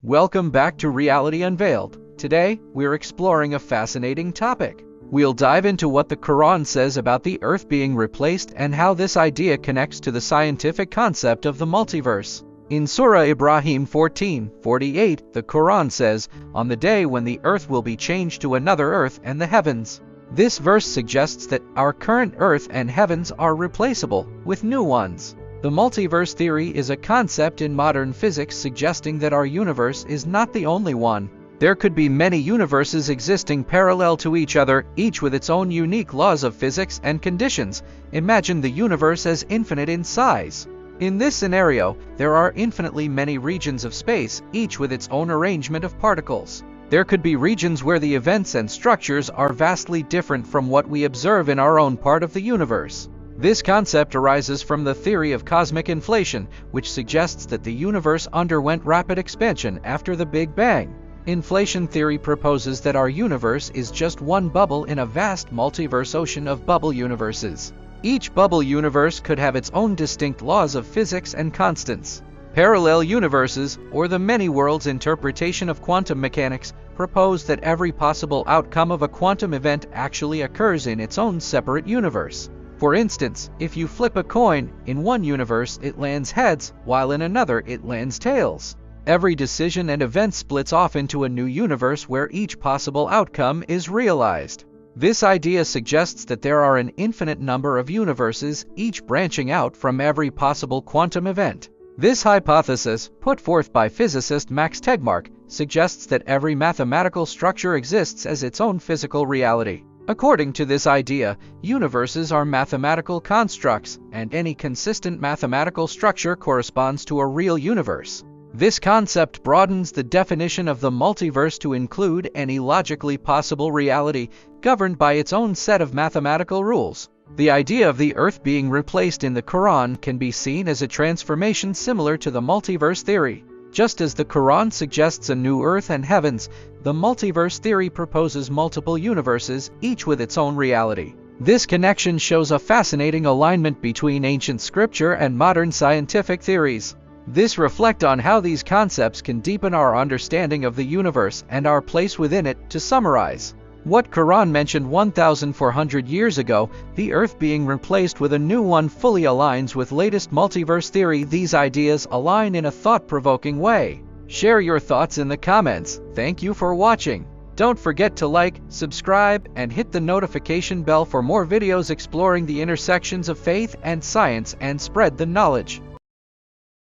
Welcome back to Reality Unveiled. Today, we're exploring a fascinating topic. We'll dive into what the Quran says about the Earth being replaced and how this idea connects to the scientific concept of the multiverse. In Surah Ibrahim 14:48, the Quran says, "On the day when the Earth will be changed to another Earth and the heavens." This verse suggests that our current Earth and heavens are replaceable with new ones. The multiverse theory is a concept in modern physics suggesting that our universe is not the only one. There could be many universes existing parallel to each other, each with its own unique laws of physics and conditions. Imagine the universe as infinite in size. In this scenario, there are infinitely many regions of space, each with its own arrangement of particles. There could be regions where the events and structures are vastly different from what we observe in our own part of the universe. This concept arises from the theory of cosmic inflation, which suggests that the universe underwent rapid expansion after the Big Bang. Inflation theory proposes that our universe is just one bubble in a vast multiverse ocean of bubble universes. Each bubble universe could have its own distinct laws of physics and constants. Parallel universes, or the many worlds interpretation of quantum mechanics, propose that every possible outcome of a quantum event actually occurs in its own separate universe. For instance, if you flip a coin, in one universe it lands heads, while in another it lands tails. Every decision and event splits off into a new universe where each possible outcome is realized. This idea suggests that there are an infinite number of universes, each branching out from every possible quantum event. This hypothesis, put forth by physicist Max Tegmark, suggests that every mathematical structure exists as its own physical reality. According to this idea, universes are mathematical constructs, and any consistent mathematical structure corresponds to a real universe. This concept broadens the definition of the multiverse to include any logically possible reality, governed by its own set of mathematical rules. The idea of the Earth being replaced in the Quran can be seen as a transformation similar to the multiverse theory. Just as the Quran suggests a new Earth and heavens, the multiverse theory proposes multiple universes, each with its own reality. This connection shows a fascinating alignment between ancient scripture and modern scientific theories. This reflects on how these concepts can deepen our understanding of the universe and our place within it. To summarize, what Quran mentioned 1,400 years ago, the Earth being replaced with a new one, fully aligns with latest multiverse theory. These ideas align in a thought-provoking way. Share your thoughts in the comments. Thank you for watching. Don't forget to like, subscribe, and hit the notification bell for more videos exploring the intersections of faith and science and spread the knowledge.